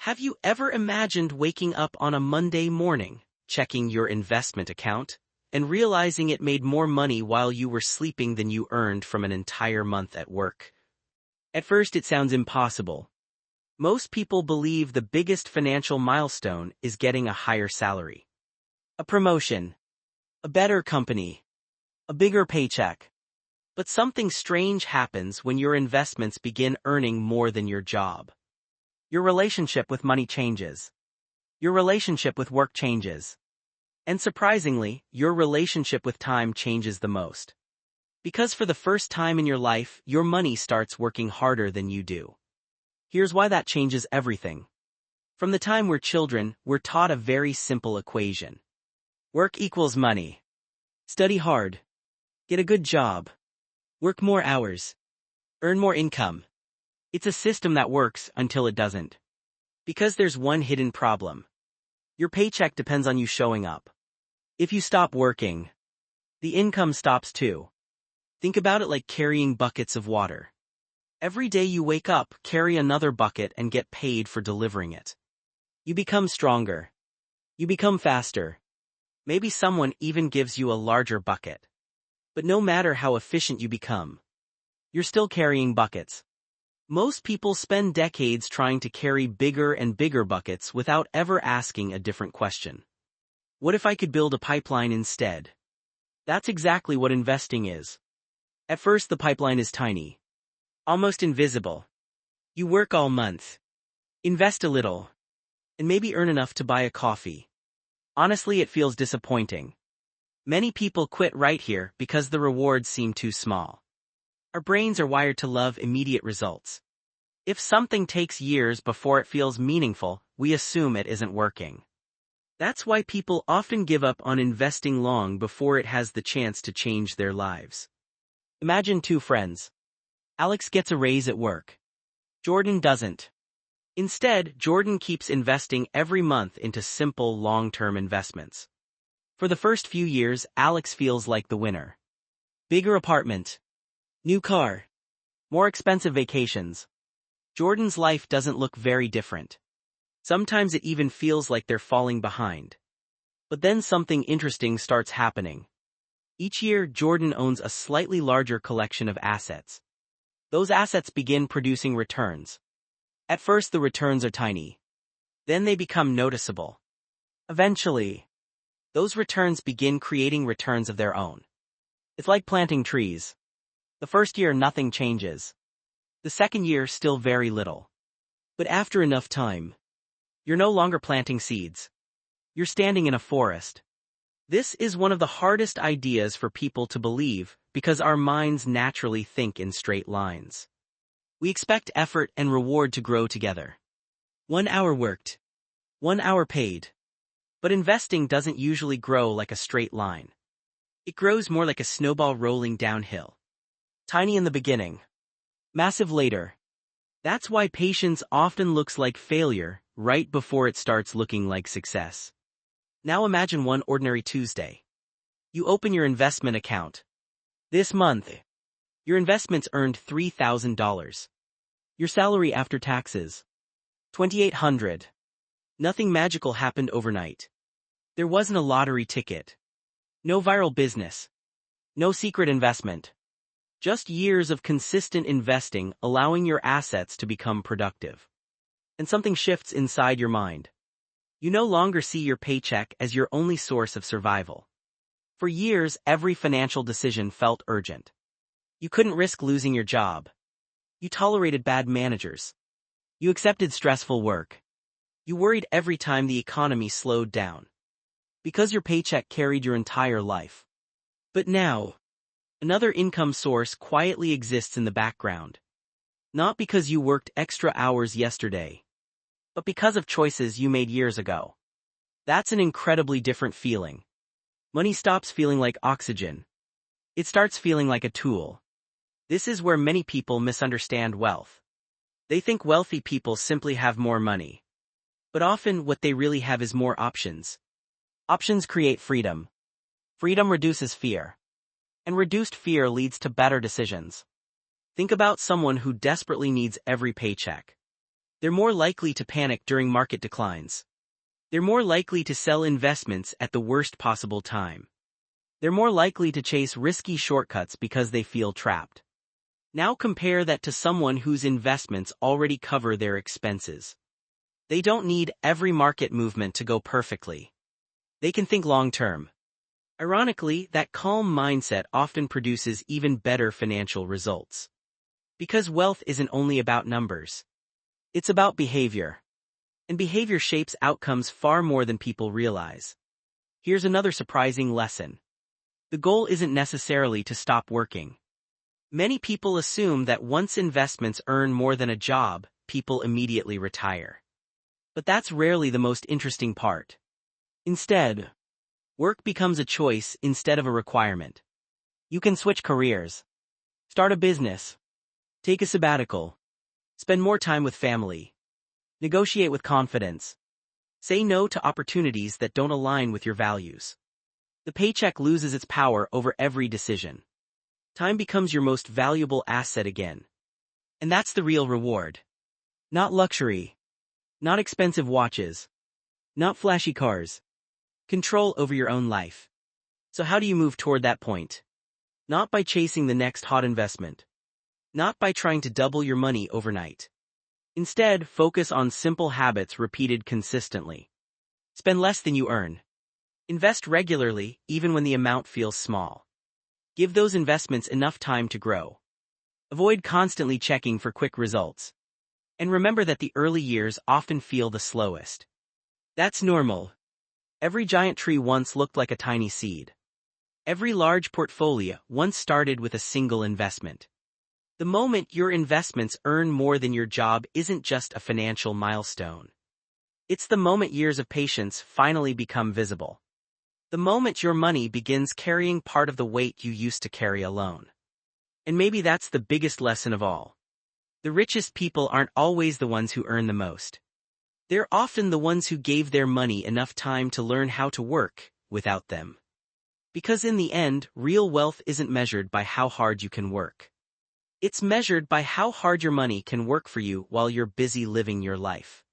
Have you ever imagined waking up on a Monday morning, checking your investment account, and realizing it made more money while you were sleeping than you earned from an entire month at work? At first it sounds impossible. Most people believe the biggest financial milestone is getting a higher salary. A promotion. A better company. A bigger paycheck. But something strange happens when your investments begin earning more than your job. Your relationship with money changes. Your relationship with work changes. And surprisingly, your relationship with time changes the most. Because for the first time in your life, your money starts working harder than you do. Here's why that changes everything. From the time we're children, we're taught a very simple equation. Work equals money. Study hard. Get a good job. Work more hours. Earn more income. It's a system that works until it doesn't. Because there's one hidden problem. Your paycheck depends on you showing up. If you stop working, the income stops too. Think about it like carrying buckets of water. Every day you wake up, carry another bucket and get paid for delivering it. You become stronger. You become faster. Maybe someone even gives you a larger bucket. But no matter how efficient you become, you're still carrying buckets. Most people spend decades trying to carry bigger and bigger buckets without ever asking a different question. What if I could build a pipeline instead? That's exactly what investing is. At first the pipeline is tiny. Almost invisible. You work all month. Invest a little. And maybe earn enough to buy a coffee. Honestly, it feels disappointing. Many people quit right here because the rewards seem too small. Our brains are wired to love immediate results. If something takes years before it feels meaningful, we assume it isn't working. That's why people often give up on investing long before it has the chance to change their lives. Imagine two friends. Alex gets a raise at work. Jordan doesn't. Instead, Jordan keeps investing every month into simple long-term investments. For the first few years, Alex feels like the winner. Bigger apartment. New car. More expensive vacations. Jordan's life doesn't look very different. Sometimes it even feels like they're falling behind. But then something interesting starts happening. Each year, Jordan owns a slightly larger collection of assets. Those assets begin producing returns. At first the returns are tiny. Then they become noticeable. Eventually, those returns begin creating returns of their own. It's like planting trees. The first year nothing changes. The second year still very little. But after enough time, you're no longer planting seeds. You're standing in a forest. This is one of the hardest ideas for people to believe because our minds naturally think in straight lines. We expect effort and reward to grow together. 1 hour worked. 1 hour paid. But investing doesn't usually grow like a straight line. It grows more like a snowball rolling downhill. Tiny in the beginning. Massive later. That's why patience often looks like failure right before it starts looking like success. Now imagine one ordinary Tuesday. You open your investment account. This month, your investments earned $3,000. Your salary after taxes, $2,800. Nothing magical happened overnight. There wasn't a lottery ticket. No viral business. No secret investment. Just years of consistent investing allowing your assets to become productive. And something shifts inside your mind. You no longer see your paycheck as your only source of survival. For years, every financial decision felt urgent. You couldn't risk losing your job. You tolerated bad managers. You accepted stressful work. You worried every time the economy slowed down. Because your paycheck carried your entire life. But now, another income source quietly exists in the background. Not because you worked extra hours yesterday, but because of choices you made years ago. That's an incredibly different feeling. Money stops feeling like oxygen. It starts feeling like a tool. This is where many people misunderstand wealth. They think wealthy people simply have more money. But often what they really have is more options. Options create freedom. Freedom reduces fear. And reduced fear leads to better decisions. Think about someone who desperately needs every paycheck. They're more likely to panic during market declines. They're more likely to sell investments at the worst possible time. They're more likely to chase risky shortcuts because they feel trapped. Now compare that to someone whose investments already cover their expenses. They don't need every market movement to go perfectly. They can think long-term. Ironically, that calm mindset often produces even better financial results. Because wealth isn't only about numbers. It's about behavior. And behavior shapes outcomes far more than people realize. Here's another surprising lesson. The goal isn't necessarily to stop working. Many people assume that once investments earn more than a job, people immediately retire. But that's rarely the most interesting part. Instead, work becomes a choice instead of a requirement. You can switch careers, start a business, take a sabbatical, spend more time with family, negotiate with confidence, say no to opportunities that don't align with your values. The paycheck loses its power over every decision. Time becomes your most valuable asset again. And that's the real reward. Not luxury. Not expensive watches. Not flashy cars. Control over your own life. So how do you move toward that point? Not by chasing the next hot investment. Not by trying to double your money overnight. Instead, focus on simple habits repeated consistently. Spend less than you earn. Invest regularly, even when the amount feels small. Give those investments enough time to grow. Avoid constantly checking for quick results. And remember that the early years often feel the slowest. That's normal. Every giant tree once looked like a tiny seed. Every large portfolio once started with a single investment. The moment your investments earn more than your job isn't just a financial milestone. It's the moment years of patience finally become visible. The moment your money begins carrying part of the weight you used to carry alone. And maybe that's the biggest lesson of all. The richest people aren't always the ones who earn the most. They're often the ones who gave their money enough time to learn how to work without them. Because in the end, real wealth isn't measured by how hard you can work. It's measured by how hard your money can work for you while you're busy living your life.